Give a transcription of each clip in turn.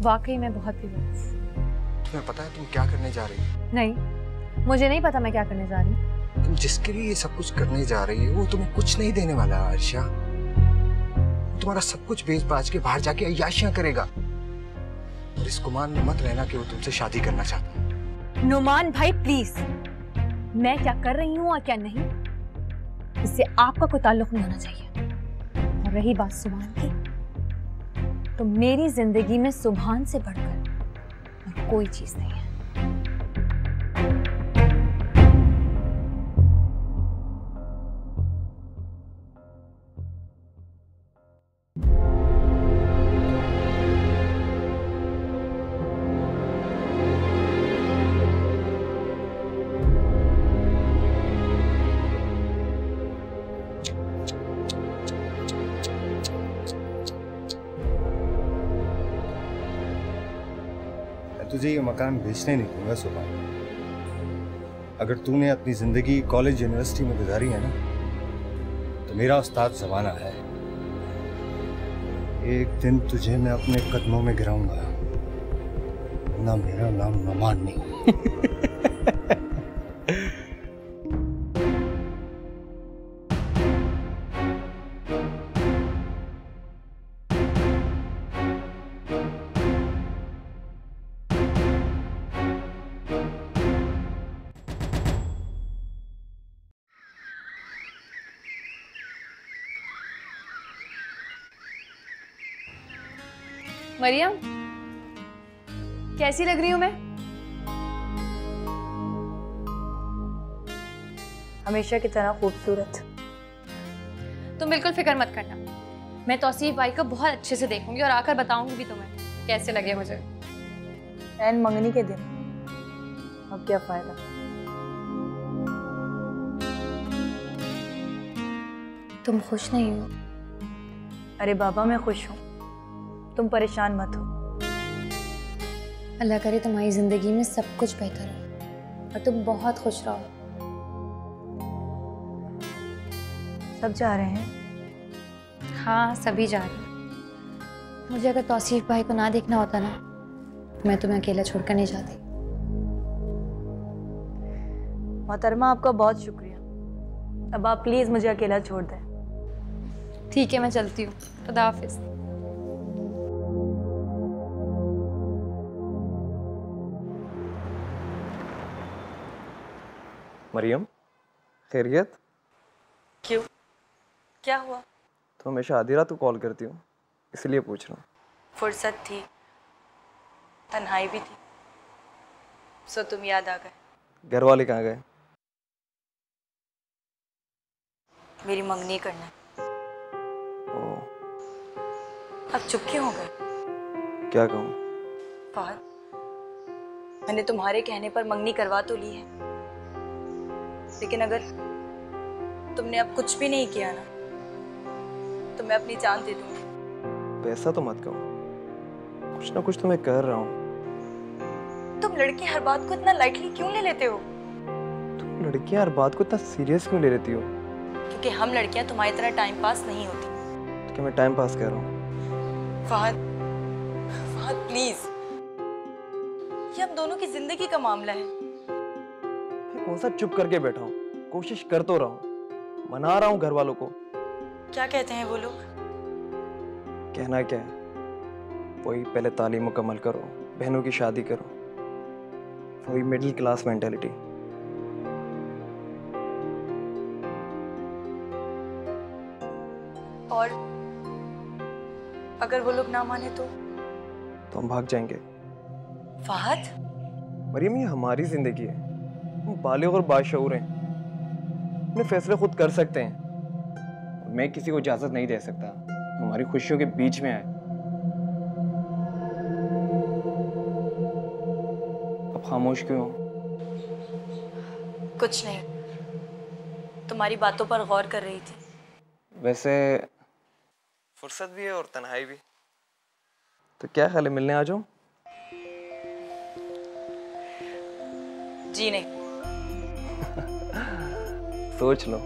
वाकई मैं बहुत बेवकूफ। तुम्हें पता है तुम क्या करने जा रही हो? नहीं, मुझे नहीं पता मैं क्या करने जा रही हूँ। तुम जिसके लिए ये सब कुछ करने जा रही हो वो तुम्हें कुछ नहीं देने वाला आयशा। तुम्हारा सब कुछ बेच बाज के बाहर जाके अय्याशियां करेगा। और इस गुमान में मत रहना कि वो तुमसे शादी करना चाहता है। नुमान भाई प्लीज, मैं क्या कर रही हूँ और क्या नहीं, इससे आपका कोई ताल्लुक नहीं होना चाहिए। और रही बात सुभान की, तो मेरी जिंदगी में सुभान से बढ़कर और कोई चीज नहीं है। तुझे ये मकान बेचने नहीं दूंगा सुभान। अगर तूने अपनी जिंदगी कॉलेज यूनिवर्सिटी में गुजारी है ना, तो मेरा उस्ताद ज़माना है। एक दिन तुझे मैं अपने कदमों में गिराऊंगा, ना मेरा नाम नुमान नहीं। मरियम, कैसी लग रही हूँ मैं? हमेशा की तरह खूबसूरत। तुम बिल्कुल फिक्र मत करना, मैं तौसीफ भाई को बहुत अच्छे से देखूंगी और आकर बताऊंगी भी तुम्हें कैसे लगे मुझे। एन मंगनी के दिन, अब क्या फायदा। तुम खुश नहीं हो? अरे बाबा मैं खुश हूँ, तुम परेशान मत हो। अल्लाह करे तुम्हारी जिंदगी में सब कुछ बेहतर हो और तुम बहुत खुश रहो। सब जा रहे हैं? हाँ, सभी जा रहे हैं। मुझे अगर तौसीफ भाई को ना देखना होता ना, मैं तुम्हें अकेला छोड़कर नहीं जाती। मोहतरमा आपका बहुत शुक्रिया। अब आप प्लीज मुझे अकेला छोड़ दें। ठीक है, मैं चलती हूँ। खुदा हाफिज। मरियम, खैरियत? क्यों, क्या हुआ? तो हमेशा आधी रात को कॉल करती हूँ, इसलिए पूछ रहा हूँ। फुर्सत थी, तन्हाई भी थी, सो तुम याद आ गए। घर वाले कहाँ गए? मेरी मंगनी करना। ओह, अब चुप क्यों हो गए? क्या कहूँ? फहद, मैंने तुम्हारे कहने पर मंगनी करवा तो ली है, लेकिन अगर तुमने अब कुछ भी नहीं किया ना, तो मैं अपनी जान दे दूंगी। वैसा तो मत कहो, कुछ ना कुछ तो मैं कर रहा हूँ। तुम लड़की हर बात को इतना लाइटली क्यों ले लेते हो? तुम लड़कियाँ हर बात को इतना सीरियस क्यों ले लेती हो? क्योंकि हम लड़कियां तुम्हारी तरह टाइम पास नहीं होती। तो क्या मैं टाइम पास कर रहा हूँ? फहद, फहद प्लीज, ये हम दोनों की जिंदगी का मामला है। मैं कौन सा चुप करके बैठा हूँ? कोशिश कर तो रहा हूँ, मना रहा हूँ घर वालों को। क्या कहते हैं वो लोग? कहना क्या है, वही पहले तालीम मुकम्मल करो, बहनों की शादी करो, वही मिडिल क्लास मेंटालिटी। और अगर वो लोग ना माने तो हम भाग जाएंगे। फहद, मरियम, ये हमारी जिंदगी है, हम बालिग और बाशऊर हैं, अपने फैसले खुद कर सकते हैं। मैं किसी को इजाजत नहीं दे सकता हमारी खुशियों के बीच में आए। अब खामोश क्यों हो? कुछ नहीं, तुम्हारी बातों पर गौर कर रही थी। वैसे फुर्सत भी है और तन्हाई भी, तो क्या ख्याल है, मिलने आ जाऊं? जी नहीं। सोच लो,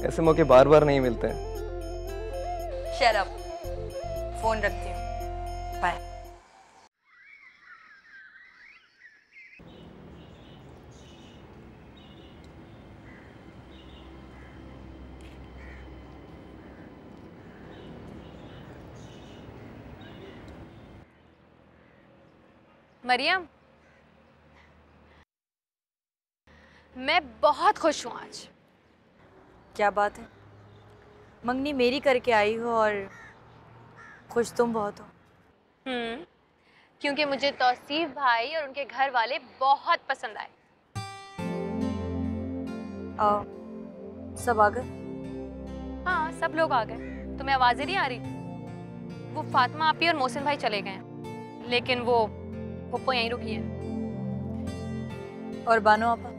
ऐसे मौके बार बार नहीं मिलते हैं। शट अप, फोन रखती हूँ, बाय। मरियम, मैं बहुत खुश हूँ आज। क्या बात है, मंगनी मेरी करके आई हो और खुश तुम बहुत हो। क्योंकि मुझे तौसीफ भाई और उनके घर वाले बहुत पसंद आए। आओ, सब आ गए? हाँ, सब लोग आ गए। तुम्हें आवाज़ें नहीं आ रही? वो फातिमा आपी और मोहसिन भाई चले गए हैं, लेकिन वो पप्पो यहीं रुकी है। और बानो आपा?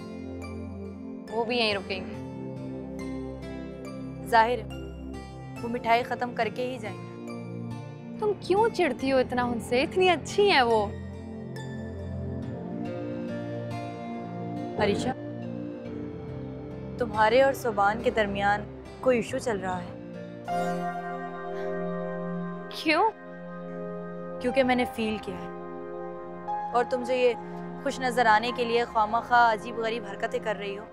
वो भी यहीं रुकेंगी। जाहिर है वो मिठाई खत्म करके ही जाएंगे। तुम क्यों चिढ़ती हो इतना उनसे? इतनी अच्छी है वो। अरीशा, तुम्हारे और सुबान के दरमियान कोई इशू चल रहा है। क्यों? क्योंकि मैंने फील किया है और तुम जो ये खुश नजर आने के लिए ख्वामखा अजीब गरीब हरकतें कर रही हो।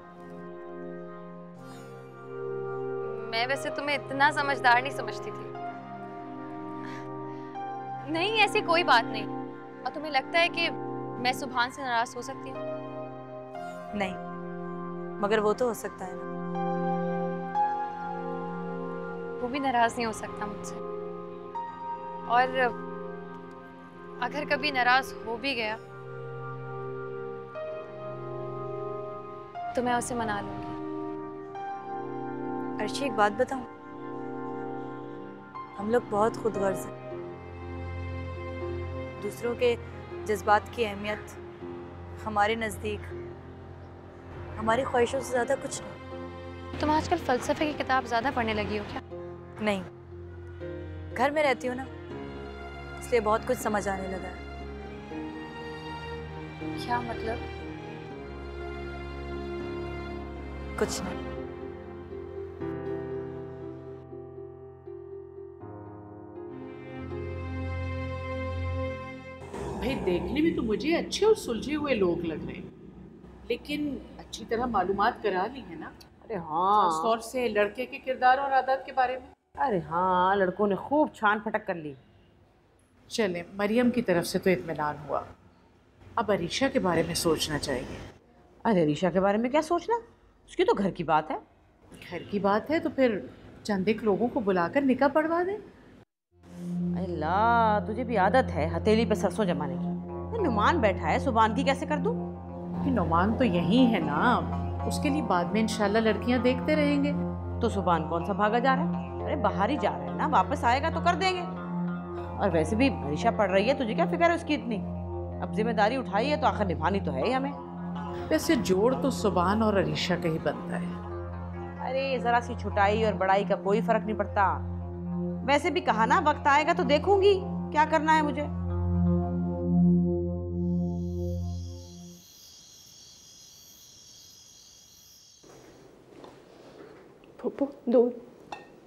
मैं वैसे तुम्हें इतना समझदार नहीं समझती थी। नहीं, ऐसी कोई बात नहीं। और तुम्हें लगता है कि मैं सुभान से नाराज हो सकती हूँ? नहीं, मगर वो तो हो सकता है ना। वो भी नाराज नहीं हो सकता मुझसे। और अगर कभी नाराज हो भी गया तो मैं उसे मना लूंगी। अर्शी, एक बात बताऊं, हम लोग बहुत खुदगर्ज हैं। दूसरों के जज्बात की अहमियत हमारे नज़दीक हमारी ख्वाहिशों से ज़्यादा कुछ नहीं। तुम आजकल फ़लसफ़े की किताब ज़्यादा पढ़ने लगी हो क्या? नहीं, घर में रहती हूँ ना, इसलिए बहुत कुछ समझ आने लगा है। क्या मतलब? कुछ नहीं। भाई देखने में तो मुझे अच्छे और सुलझे हुए लोग लग रहे हैं, लेकिन अच्छी तरह मालूमात करा ली है ना? अरे हाँ, खास तौर से लड़के के किरदार और आदत के बारे में। अरे हाँ, लड़कों ने खूब छान फटक कर ली। चले, मरियम की तरफ से तो इत्मीनान हुआ, अब अरीशा के बारे में सोचना चाहिए। अरे रीशा के बारे में क्या सोचना, उसकी तो घर की बात है। घर की बात है तो फिर चंद एक लोगों को बुलाकर निकाह पढ़वा दे। अल्लाह, तुझे भी आदत है हथेली पे सरसों जमाने की। ये नुमान बैठा है, सुबान की कैसे कर दूं? कि नुमान तो यही है ना, उसके लिए बाद में इंशाल्लाह लड़कियां देखते रहेंगे। तो सुबान कौन सा भागा जा रहा है? अरे बाहर ही जा रहा है ना, वापस आएगा तो कर देंगे। और वैसे भी अरीशा पढ़ रही है, तुझे क्या फिक्र है उसकी इतनी? अब जिम्मेदारी उठाई है तो आखिर निभानी तो है ही हमें। वैसे जोड़ तो सुबान और अरीशा का ही बनता है। अरे जरा सी छुटाई और बड़ाई का कोई फर्क नहीं पड़ता। वैसे भी कहा ना, वक्त आएगा तो देखूंगी क्या करना है मुझे। पप्पू दूध।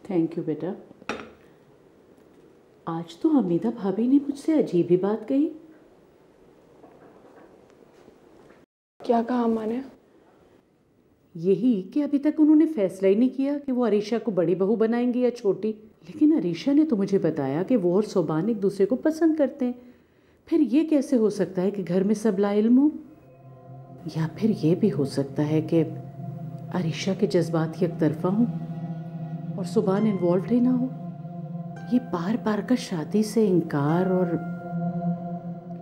थैंक यू बेटा। आज तो हमीदा भाभी ने मुझसे अजीब ही बात कही। क्या कहा अम्मा ने? यही कि अभी तक उन्होंने फैसला ही नहीं किया कि वो अरीशा को बड़ी बहू बनाएंगी या छोटी। लेकिन अरीशा ने तो मुझे बताया कि वो और सोबान एक दूसरे को पसंद करते हैं। फिर ये कैसे हो सकता है कि घर में सब लाइल्म हो? या फिर ये भी हो सकता है कि अरीशा के जज्बात एक तरफा हों और सुबान इन्वॉल्व ही ना हो। ये बार बार का शादी से इनकार, और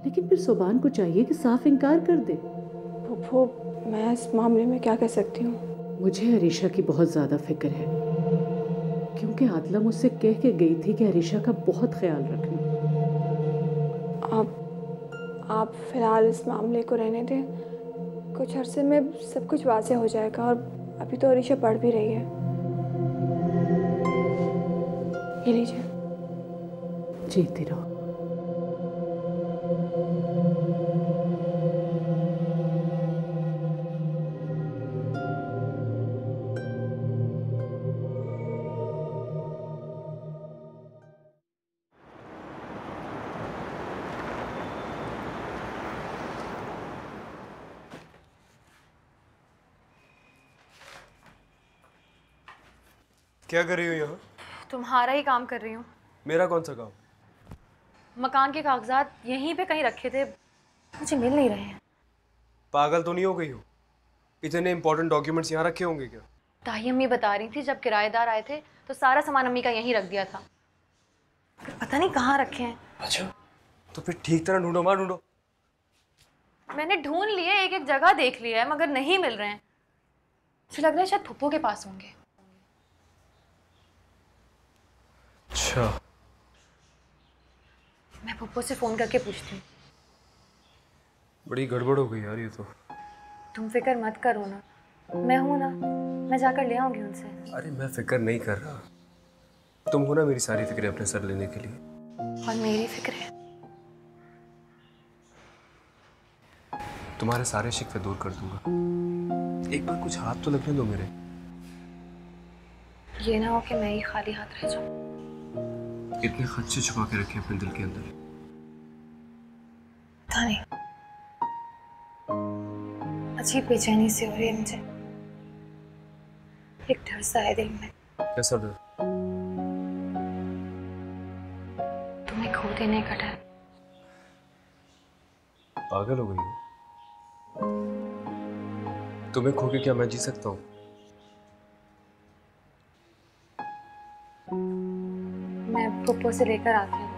लेकिन फिर सुबान को चाहिए कि साफ इनकार कर दे। पप्पू, मैं इस मामले में क्या कह सकती हूँ? मुझे अरीशा की बहुत ज़्यादा फिक्र है, क्योंकि आदला मुझसे कह के गई थी कि अरीशा का बहुत ख्याल रखना। आप फिलहाल इस मामले को रहने दें, कुछ अरसे में सब कुछ वाज़ेह हो जाएगा। और अभी तो अरीशा पढ़ भी रही है। ये लीजिए। जीती रहो। क्या कर रही हो यहाँ? तुम्हारा ही काम कर रही हूँ। मेरा कौन सा काम? मकान के कागजात यहीं पे कहीं रखे थे, मुझे मिल नहीं रहे हैं। पागल तो नहीं हो गई हो? इतने इंपॉर्टेंट डॉक्यूमेंट्स यहाँ रखे होंगे क्या? ताई अम्मी बता रही थी जब किराएदार आए थे तो सारा सामान अम्मी का यहीं रख दिया था, पर पता नहीं कहाँ रखे हैं। अच्छा, तो फिर ठीक तरह ढूंढो, मां ढूंढो। मैंने ढूंढ लिए, एक एक जगह देख लिया है, मगर नहीं मिल रहे हैं। मुझे लग रहा है शायद फुप्पो के पास होंगे। अच्छा, मैं फुप्पो से फोन करके पूछती हूँ। बड़ी गड़बड़ हो गई यार ये तो। तुम फिक्र मत करो ना, मैं हूं ना, मैं जाकर ले आऊंगी उनसे। अरे मैं फिक्र नहीं कर रहा, तुम हो ना मेरी सारी फिक्रें अपने सर लेने के लिए। और मेरी फिक्र है, तुम्हारे सारे शिकवे दूर कर दूंगा। एक बार कुछ हाथ तो लगने दो मेरे। ये ना हो कि मैं ही खाली हाथ रह जाऊं। इतने खदशे छुपा के रखे अपने दिल के अंदर। पता नहीं, अजीब बेचैनी सी हो रही है मुझे। एक डर सा है दिल में। कैसा डर? तुम्हें खो देने का डर। पागल हो गई हो? तुम्हें खो के क्या मैं जी सकता हूँ? मैं फुप्पो से लेकर आती हूँ।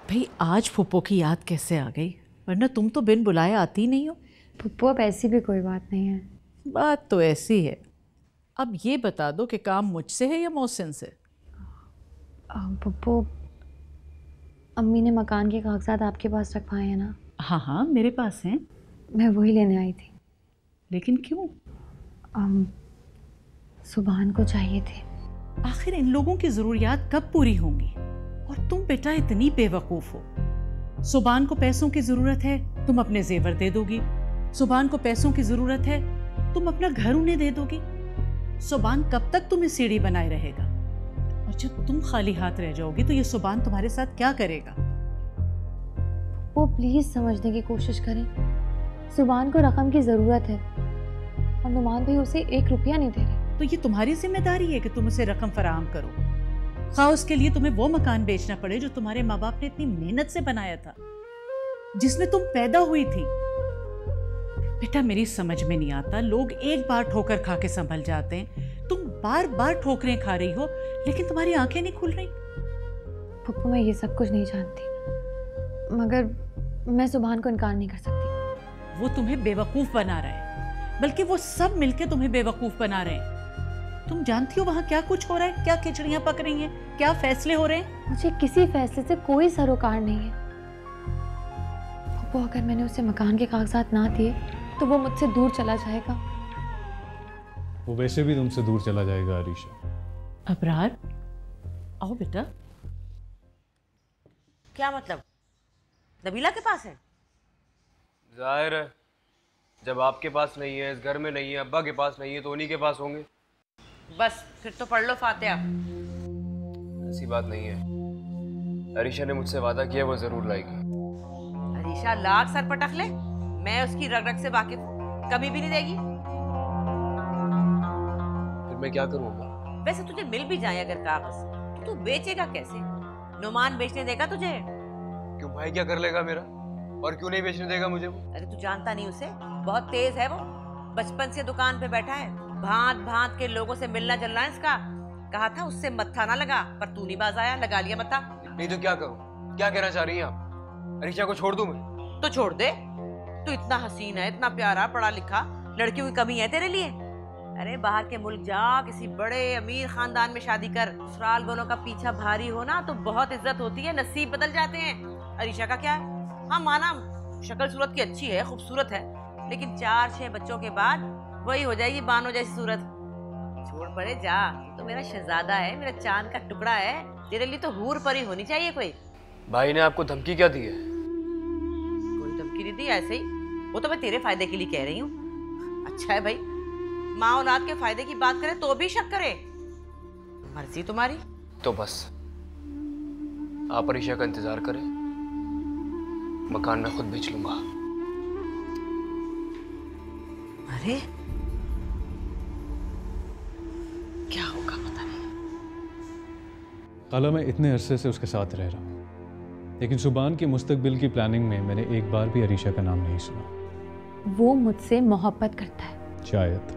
भाई आज फुप्पो की याद कैसे आ गई, वरना तुम तो बिन बुलाए आती नहीं हो। फुप्पो अब ऐसी भी कोई बात नहीं है। बात तो ऐसी है। अब ये बता दो कि काम मुझसे है या मोहसिन से? फुप्पो, अम्मी ने मकान के कागजात आपके पास रखवाए हैं ना? हाँ हाँ मेरे पास हैं। मैं वही लेने आई थी। लेकिन क्यों? सुभान को चाहिए थे। आखिर इन लोगों की ज़रूरियात कब पूरी होंगी? और तुम बेटा इतनी बेवकूफ़ हो। सुभान को पैसों की ज़रूरत है, तुम अपने जेवर दे दोगी। सुभान को पैसों की ज़रूरत है, तुम अपना घर उन्हें दे दोगी। सुभान कब तक तुम्हें सीढ़ी बनाए रहेगा? और जब तुम खाली हाथ रह जाओगी तो ये सुभान तुम्हारे साथ क्या करेगा? वो प्लीज़ समझने की कोशिश करें। सुभान को रकम की ज़रूरत है और नुमान भाई उसे 1 रुपया नहीं दे रहे। तो ये तुम्हारी जिम्मेदारी है कि तुम उसे रकम फराहम करो, खाओ उसके लिए तुम्हें वो मकान बेचना पड़े जो तुम्हारे माँ बाप ने इतनी मेहनत से बनाया था, जिसमें तुम पैदा हुई थी। बेटा मेरी समझ में नहीं आता, लोग एक बार ठोकर खा के संभल जाते हैं, तुम बार बार ठोकरें खा रही हो लेकिन तुम्हारी आंखें नहीं खुल रही। पप्पू मैं ये सब कुछ नहीं जानती, मगर मैं सुभान को इनकार नहीं कर सकती। वो तुम्हें बेवकूफ बना रहा है, बल्कि वो सब मिलके तुम्हें बेवकूफ बना रहे हैं। तुम जानती हो वहां क्या कुछ हो रहा है, क्या खिचड़ियां पक रही हैं, क्या फैसले हो रहे हैं। मुझे किसी फैसले से कोई सरोकार नहीं है। पप्पू अगर मैंने उसे मकान के कागजात ना दिए तो वो मुझसे दूर चला जाएगा। वो वैसे भी तुमसे दूर चला जाएगा अरीशा। अबरार आओ बेटा। क्या मतलब? नबीला के पास है? जाहिर है, जब आपके पास नहीं है, इस घर में नहीं है, अब्बा के पास नहीं है, तो उन्हीं के पास होंगे। बस फिर तो पढ़ लो फातिहा। ऐसी बात नहीं है, अरीशा ने मुझसे वादा किया वो जरूर लाएगी। अरीशा लाख सर पटक ले, मैं उसकी रग रग से वाकिफ हूँ, कभी भी नहीं देगी। फिर मैं क्या करूँ? वैसे तुझे मिल भी जाए अगर कागज तो तू बेचेगा कैसे? नुमान बेचने देगा तुझे? क्यों भाई क्या कर लेगा मेरा, और क्यों नहीं बेचने देगा मुझे वो? अरे तू जानता नहीं उसे, बहुत तेज है वो, बचपन से दुकान पे बैठा है, भांत भांत के लोगों से मिलना जलना है इसका। कहा था उससे मत्था ना लगा, पर तू नहीं बाज आया, लगा लिया मत्था। नहीं तो क्या करूं? क्या कहना चाह रही हैं आप? अरीशा को छोड़ दूं मैं? तो छोड़ दे, तू इतना हसीन है, इतना प्यारा, पढ़ा लिखा, लड़कियों की कमी है तेरे लिए? अरे बाहर के मुल्क जा, किसी बड़े अमीर खानदान में शादी कर, ससुराल वालों का पीछा भारी हो ना तो बहुत इज्जत होती है, नसीब बदल जाते हैं। अरीशा का क्या है? हाँ माना शक्ल सूरत की अच्छी है, खूबसूरत है, लेकिन 4-6 बच्चों के बाद वही हो जाएगी बानो जैसी सूरत। छोड़ पड़े जा, तो मेरा शहजादा है, मेरा चांद का टुकड़ा है, तेरे लिए तो हूर परी होनी चाहिए कोई। भाई ने आपको धमकी क्या दी है? कोई धमकी नहीं दी, ऐसे ही, वो तो मैं तेरे फायदे के लिए कह रही हूँ। अच्छा है भाई, माँ औलाद के फायदे की बात करे तो भी शक करे, मर्जी तुम्हारी। तो बस आप अरीशा का इंतजार करें, मकान मैं खुद बेच लूंगा। अरे क्या होगा? खाला मैं इतने अरसे से उसके साथ रह रहा हूँ, लेकिन सुबान की मुस्तकबिल की प्लानिंग में मैंने एक बार भी अरीशा का नाम नहीं सुना। वो मुझसे मोहब्बत करता है शायद,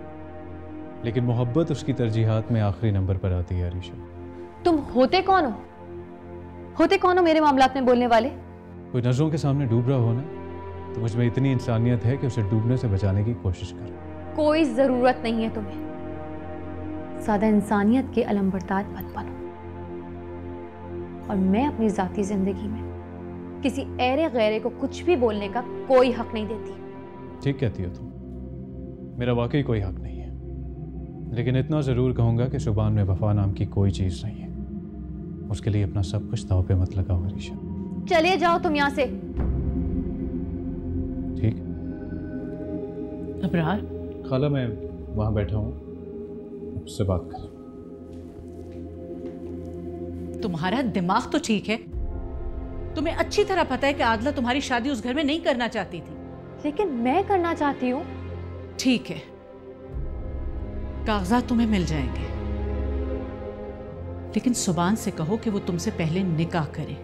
लेकिन मोहब्बत उसकी तरजीहात में आखिरी नंबर पर आती है। अरीशा, तुम होते कौन हो? होते कौन हो मेरे मामलात में बोलने वाले? कोई नजरों के सामने डूब रहा हो ना, तो मुझ में इतनी इंसानियत है कि उसे डूबने से बचाने की कोशिश करो। कोई जरूरत नहीं है तुम्हें। सादा इंसानियत के अलंबरदार मत बनो। और मैं अपनी जाती जिंदगी में किसी ऐरे गैरे को कुछ भी बोलने का कोई हक नहीं देती। ठीक कहती हो तुम, मेरा वाकई कोई हक नहीं है, लेकिन इतना जरूर कहूंगा कि सुबान में वफा नाम की कोई चीज नहीं है। उसके लिए अपना सब कुछ दांव पे मत लगाओ अरीशा। चले जाओ तुम यहाँ से। ठीक। अबरार, खाला मैं वहां बैठा हूँ, उससे बात कर। तुम्हारा दिमाग तो ठीक है। तुम्हें अच्छी तरह पता है कि आदला तुम्हारी शादी उस घर में नहीं करना चाहती थी। लेकिन मैं करना चाहती हूँ। ठीक है, कागजात तुम्हें मिल जाएंगे, लेकिन सुबान से कहो कि वो तुमसे पहले निकाह करे,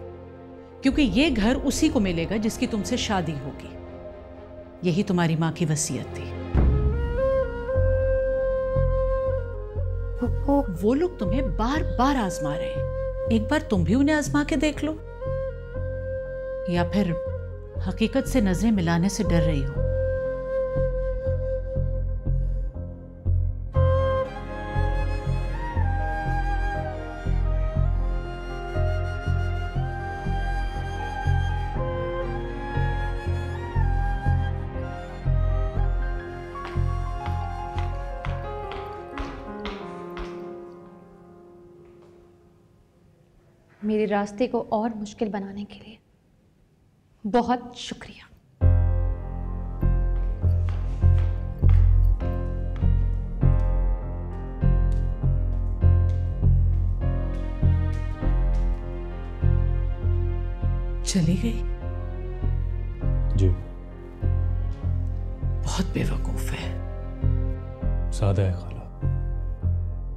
क्योंकि ये घर उसी को मिलेगा जिसकी तुमसे शादी होगी। यही तुम्हारी माँ की वसीयत थी। वो लोग तुम्हें बार बार आजमा रहे हैं, एक बार तुम भी उन्हें आजमा के देख लो। या फिर हकीकत से नजरें मिलाने से डर रही हो? मेरे रास्ते को और मुश्किल बनाने के लिए बहुत शुक्रिया। चली गई? जी। बहुत बेवकूफ है। सादा है खाला,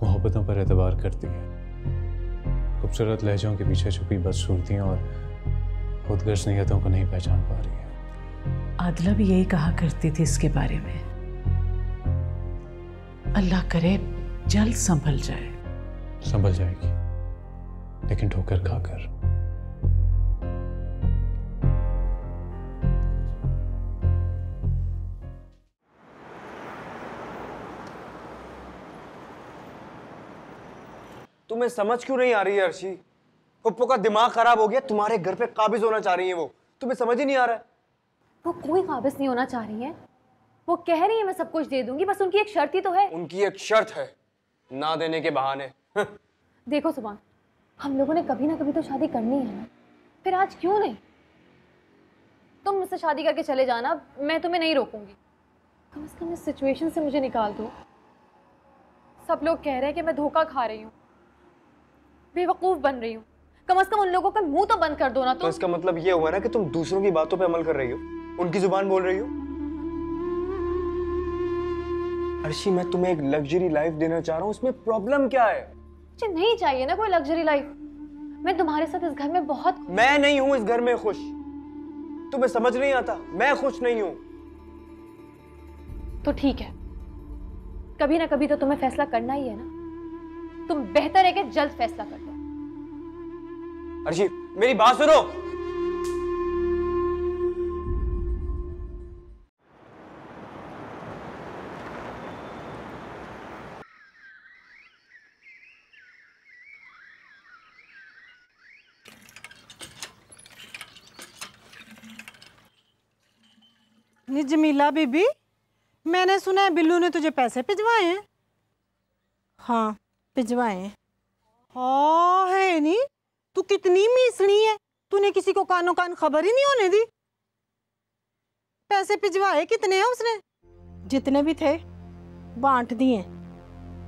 मोहब्बतों पर एतबार करती है, खूबसूरत लहजों के पीछे छुपी बदसूरतियों और खुदगर्ज नीयतों को नहीं पहचान पा रही है। आदला भी यही कहा करती थी इसके बारे में। अल्लाह करे जल्द संभल जाए। संभल जाएगी, लेकिन ठोकर खाकर। तुम्हें समझ क्यों नहीं आ रही है अर्शी? पप्पू का दिमाग खराब हो गया, तुम्हारे घर पे काबिज होना चाह रही है वो। तुम्हें समझ ही नहीं आ रहा है? वो कोई काबिज नहीं होना चाह रही है। वो कह रही है मैं सब कुछ दे दूंगी, बस उनकी एक शर्त ही तो है। उनकी एक शर्त है, ना देने के बहाने। देखो सुबान, हम लोगों ने कभी ना कभी तो शादी करनी है ना, फिर आज क्यों नहीं? तुम मुझसे शादी करके चले जाना, मैं तुम्हें नहीं रोकूंगी। कम से कम इस सिचुएशन से मुझे निकाल दो। सब लोग कह रहे हैं कि मैं धोखा खा रही हूँ, बेवकूफ बन रही हूँ। कम से कम उन लोगों का मुंह तो बंद कर दो ना। तो इसका मतलब ये हुआ ना कि तुम दूसरों की बातों पे अमल कर रही हो, उनकी जुबान बोल रही हो। अर्शी, मैं तुम्हें एक लग्जरी लाइफ देना चाह रहा हूँ, उसमें प्रॉब्लम क्या है? मुझे नहीं चाहिए ना कोई लग्जरी लाइफ। मैं तुम्हारे साथ इस घर में बहुत। मैं नहीं हूं इस घर में खुश। तुम्हें समझ नहीं आता, मैं खुश नहीं हूं। तो ठीक है, कभी ना कभी तो तुम्हें फैसला करना ही है ना। तुम बेहतर है कि जल्द फैसला कर लो। अर्शी, मेरी बात सुनो। नी जमीला बीबी, मैंने सुना है बिल्लू ने तुझे पैसे भिजवाए हैं। हाँ, भिजवाए हैं। हाँ है नी, तू कितनी मीसणी है, तूने किसी को कानो कान खबर ही नहीं होने दी। पैसे भिजवाए कितने हैं उसने? जितने भी थे बांट दिए।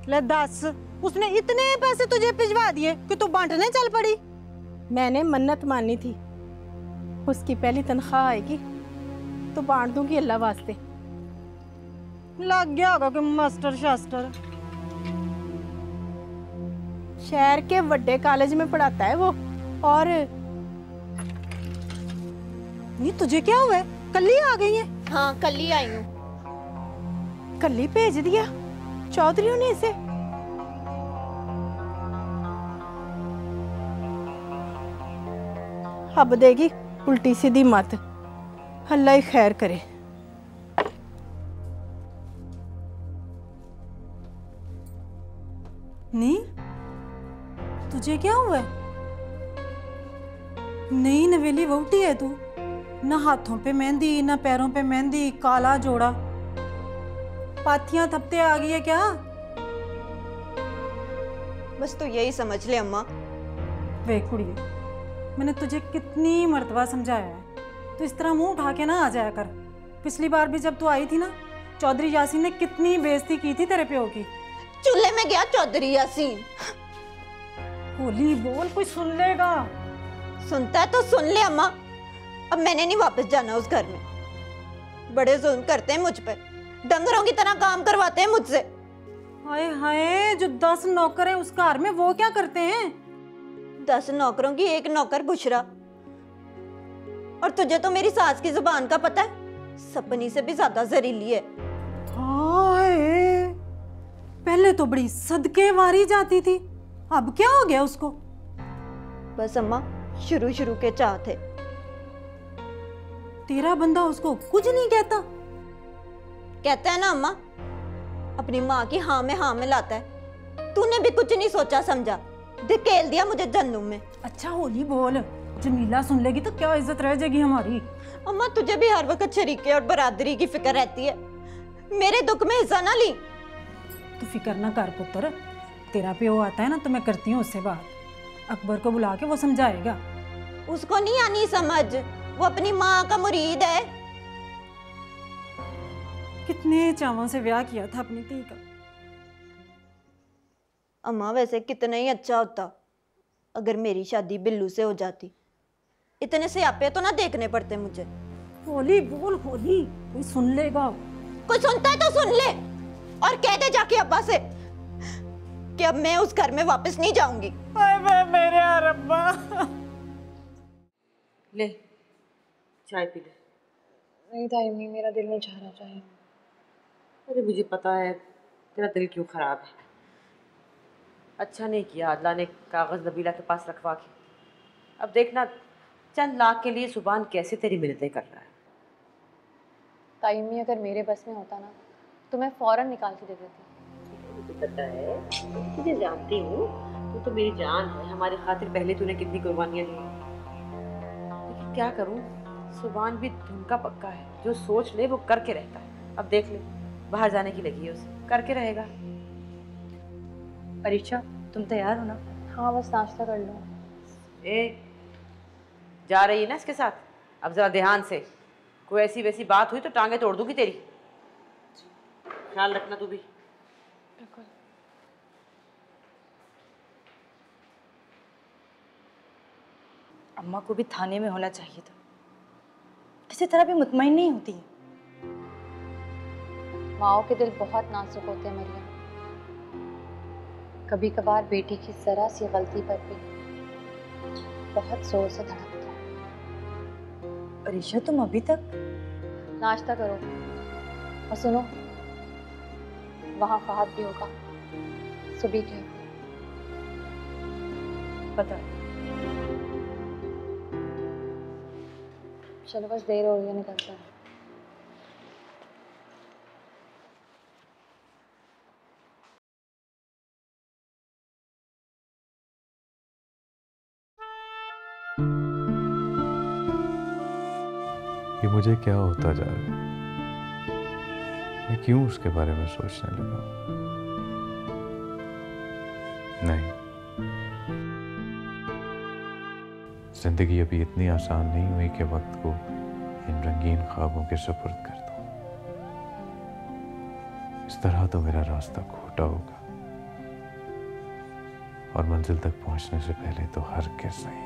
ले दस, उसने इतने पैसे तुझे भिजवा दिए कि तू बांटने चल पड़ी। मैंने मन्नत मानी थी, उसकी पहली तनख्वाह आएगी तो बांट दूंगी अल्लाह वास्ते। लग गया होगा कि मास्टर शास्टर। शहर के बड़े कॉलेज में पढ़ाता है वो। और नहीं तुझे क्या हुआ है? कल ही आ गई है? हाँ कल ही आई हूँ। कल ही भेज दिया चौधरी ने इसे? अब देगी उल्टी सीधी मत, अल्लाह ही खैर करे। नहीं तुझे क्या हुआ है? नई नवेली वहुटी है तू, ना हाथों पे मेहंदी ना पैरों पे मेहंदी, काला जोड़ा, पाथियां थपते आ गई है क्या? बस तू यही समझ ले अम्मा। वे कुड़िए, मैंने तुझे कितनी मर्तबा समझाया है, तो इस तरह मुंह उठा के ना आ जाया कर। पिछली बार भी जब तू आई थी ना, चौधरी यासीन ने कितनी बेइज्जती की थी तेरे प्यो की। चूल्हे में गया चौधरी यासीन। होली बोल, कोई सुन लेगा। सुनता है तो सुन ले अम्मा, अब मैंने नहीं वापस जाना उस घर में। बड़े जुल्म करते हैं मुझ पे, डंगरों की तरह काम करवाते हैं मुझसे। हाय हाय, जो 10 नौकर हैं उस घर में वो क्या करते हैं? 10 नौकरों की एक नौकर बुशरा। और तुझे तो मेरी सास की जुबान का पता है, सपनी से भी ज्यादा जहरीली है। हाय, पहले तो बड़ी सदके वारी जाती थी, अब क्या हो गया उसको? बस अम्मा, शुरू शुरू के चाह थे। तेरा बंदा उसको कुछ नहीं कहता? कहता है ना अम्मा, अपनी माँ की हाँ में हाँ में लाता है। तूने भी कुछ नहीं सोचा समझा, धकेल दिया मुझे जन्नू में। अच्छा होली बोल, जमीला सुन लेगी तो क्या इज्जत रह जाएगी हमारी? अम्मा तुझे भी हर वक्त शरीके और बरादरी की फिक्र रहती है, मेरे दुख में हिस्सा ना ली। तू फिक्र ना कर पुत्र, तेरा प्यो आता है ना तो मैं करती हूँ उससे बात। अकबर को बुला के वो समझाएगा। उसको नहीं आनी समझ, वो अपनी माँ का मुरीद है। कितने चावों से ब्याह किया था अपनी धी का। अम्मा वैसे कितना ही अच्छा होता अगर मेरी शादी बिल्लू से हो जाती। इतने से आपे तो ना देखने पड़ते मुझे। होली बोल होली, कोई सुन लेगा। कोई सुनता है तो सुन ले, और कह दे जाके अब्बा से कि अब मैं उस घर में वापस नहीं जाऊंगी। मेरे अब्बा। ले चाय पी ले। नहीं ताई, मेरा दिल नहीं चाह रहा चाय। अरे मुझे पता है तेरा दिल क्यों खराब है। अच्छा नहीं किया आदला ने कागज़ नबीला के पास रखवा के। अब देखना चंद लाख के लिए सुबान कैसे तेरी मिन्नतें कर रहा है। ताई, अगर मेरे बस में होता ना तो मैं फौरन निकाल के दे देती। मुझे पता है, तुझे जानती हूँ, तू तो मेरी जान है। हमारी खातिर पहले तूने कितनी कुर्बानियाँ दी, लेकिन क्या करूँ, सुबान भी धुन का पक्का है। जो सोच ले वो करके रहता है। अब देख ले, बाहर जाने की लगी है उसे, करके रहेगा। अरीशा तुम तैयार हो ना? हाँ बस नाश्ता कर लो। ए जा रही है ना इसके साथ? अब जरा ध्यान से, कोई ऐसी वैसी बात हुई तो टांगे तोड़ दूंगी तेरी। ख्याल रखना तू भी। अम्मा को भी थाने में होना चाहिए था, किसी तरह भी मुतमईन नहीं होती है। माओ के दिल बहुत नाजुक होते हैं मरियम, कभी कभार बेटी की जरा सी गलती पर भी बहुत जोर से धड़कता है। अरीशा तुम अभी तक? नाश्ता करो और सुनो, वहाँ फहद भी होगा, सुबह के पता। चलो बस देर हो रही है, निकलते हैं। ये मुझे क्या होता जा रहा है? मैं क्यों उसके बारे में सोचने लगा? नहीं, जिंदगी अभी इतनी आसान नहीं हुई कि वक्त को इन रंगीन ख्वाबों के सुपुर्द कर दूं। इस तरह तो मेरा रास्ता खोटा होगा और मंजिल तक पहुंचने से पहले तो हरगिज़ नहीं।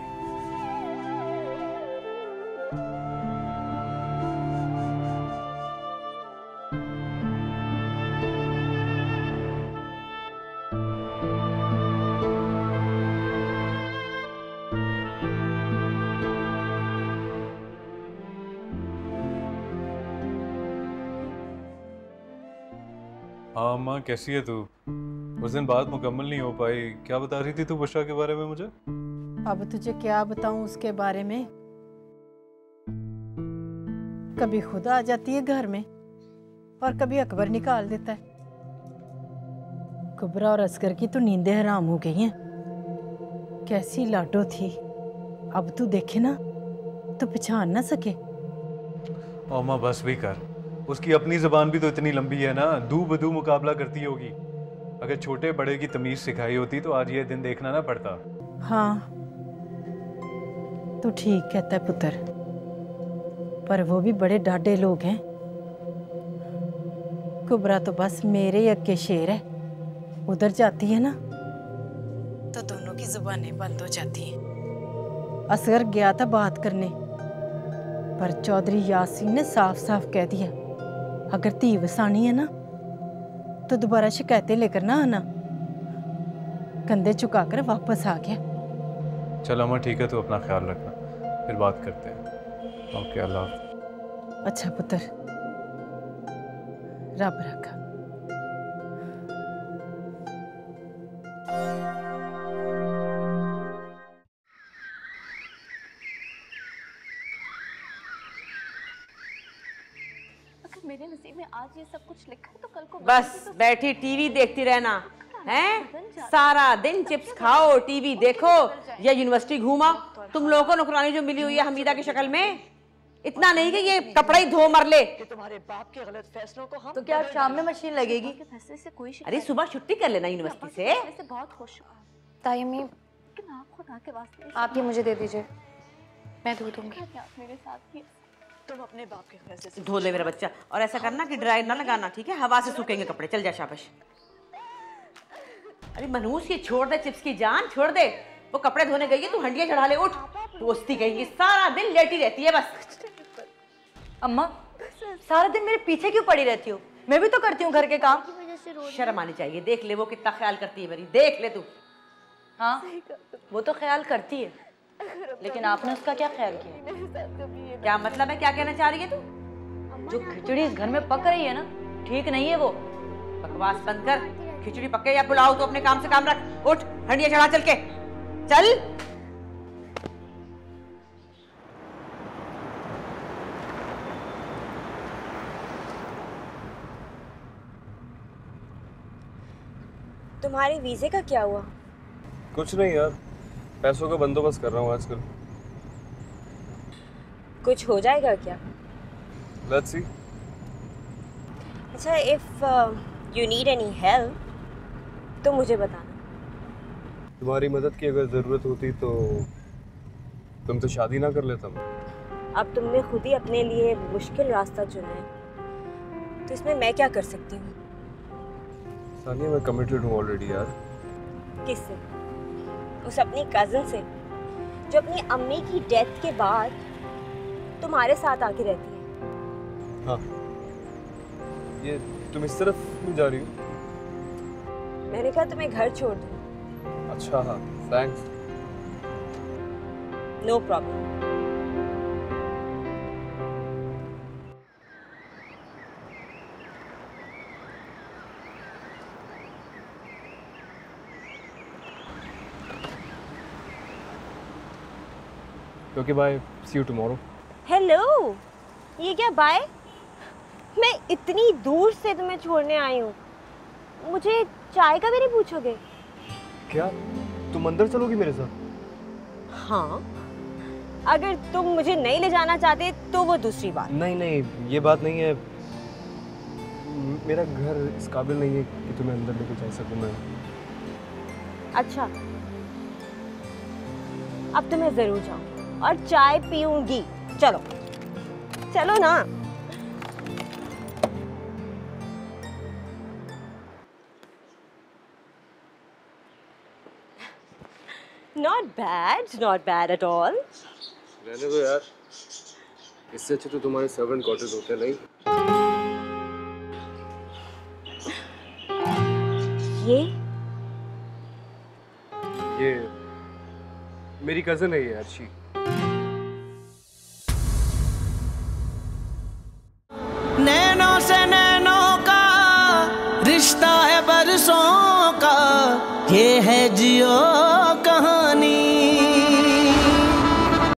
हाँ अम्मा, कैसी है तू? उस दिन बात मुकम्मल नहीं हो पाई, क्या बता रही थी तू बुशरा के बारे में मुझे? अब तुझे क्या बताऊं उसके बारे में। कभी खुद आ जाती है घर में और कभी अकबर निकाल देता है। कुबरा और असगर की तो नींदें हराम हो गई हैं। कैसी लाडो थी, अब तू देखे ना तो पहचान ना सके। अम्मा बस भी कर, उसकी अपनी ज़बान भी तो इतनी लंबी है ना, दू बदू मुकाबला करती होगी। अगर छोटे बड़े की तमीज़ सिखाई होती तो आज ये दिन देखना ना पड़ता। हाँ तो ठीक कहता है पुत्र, पर वो भी बड़े डाढ़े लोग हैं। कुबरा तो बस मेरे ही अक्के शेर है, उधर जाती है ना तो दोनों की जुबानें बंद हो जाती हैं। असगर गया था बात करने, पर चौधरी यासीन ने साफ साफ कह दिया अगर धी वसानी है ना तो दोबारा शिकायतें लेकर ना आना। कंधे झुकाकर वापस आ गया। चल अम्मा ठीक है, तो अपना ख्याल रखना, फिर बात करते हैं। ओके, अल्लाह हाफ़िज़। अच्छा पुत्र, रब रखा। मेरे नसीब में आज ये सब कुछ लिखा है तो कल को बस बैठी टीवी देखती रहना है। सारा दिन चिप्स खाओ, टीवी देखो या यूनिवर्सिटी घूमा। तुम लोगों को नौकरानी जो मिली हुई है हमीदा की शक्ल में, इतना नहीं कि ये कपड़ा ही धो मर ले। तुम्हारे बाप के गलत फैसलों को हम तो क्या शाम में मशीन लगेगी? फैसले से कोई अरे सुबह छुट्टी कर लेना यूनिवर्सिटी से। बहुत खुश हूँ ताई अम्मी, लेकिन आप खुदा के वास्ते आप ये मुझे दे दीजिए, मैं धो दूंगी। मेरे साथ ही तुम अपने बाप के फैसले से धो ले मेरा बच्चा, और ऐसा करना कि ड्राई ना लगाना, ठीक है? हवा से सूखेंगे कपड़े। चल जा, शाबाश। अरे मनहूस, ये छोड़ दे चिप्स की जान, छोड़ दे। वो कपड़े धोने गई है, तू हंडिया चढ़ा ले। उठ, पोस्ती कहेंगी, सारा दिन लेटी रहती है बस। अम्मा सारा दिन मेरे पीछे क्यों पड़ी रहती हो? मैं भी तो करती हूँ घर के काम। शर्म आनी चाहिए। देख ले वो कितना ख्याल करती है मेरी, देख ले तू। हाँ वो तो ख्याल करती है, लेकिन आपने उसका क्या ख्याल किया? क्या मतलब है? क्या कहना चाह रही है तू? जो खिचड़ी इस घर में पक रही है ना, ठीक नहीं है वो। बकवास बंद कर। खिचड़ी पके या पुलाव, तो अपने काम से काम रख। उठ, हंडिया चढ़ा चल के। चल। तुम्हारे वीजे का क्या हुआ? कुछ नहीं यार, पैसों का बंदोबस्त कर रहा हूँ आजकल। कुछ हो जाएगा क्या? Let's see. अच्छा, if you need any help तो मुझे बताना। तुम्हारी मदद की अगर जरूरत होती तो तुमसे शादी ना कर लेता मैं। अब तुमने खुद ही अपने लिए मुश्किल रास्ता चुना है, तो इसमें मैं क्या कर सकती हूँ? सानिया, मैं कमिटेड हूँ ऑलरेडी यार। किससे? उस अपनी कज़न से जो अपनी अम्मी की डेथ के बाद तुम्हारे साथ आके रहती है। हाँ, ये तुम इस तरफ क्यों जा रही हो? मैंने कहा तुम्हें घर छोड़ दूँ। अच्छा हाँ, thanks. No problem. Okay bye, see you tomorrow. Hello, ये क्या बाय? मैं इतनी दूर से तुम्हें छोड़ने आई हूँ, मुझे चाय का भी नहीं पूछोगे? क्या तुम अंदर चलोगी मेरे साथ? हाँ, अगर तुम मुझे नहीं ले जाना चाहते तो वो दूसरी बात। नहीं नहीं, ये बात नहीं है। मेरा घर इस काबिल नहीं है कि तुम्हें अंदर लेके जा सकूं मैं। अच्छा, अब तो मैं जरूर जाऊँ और चाय पीऊंगी। चलो चलो ना। Not bad at all. रहने दो यार, इससे अच्छे तो तुम्हारे सर्वेंट क्वार्टर्स होते नहीं। ये मेरी कजन है ये अर्शी। नैनों से नैनों का रिश्ता जियो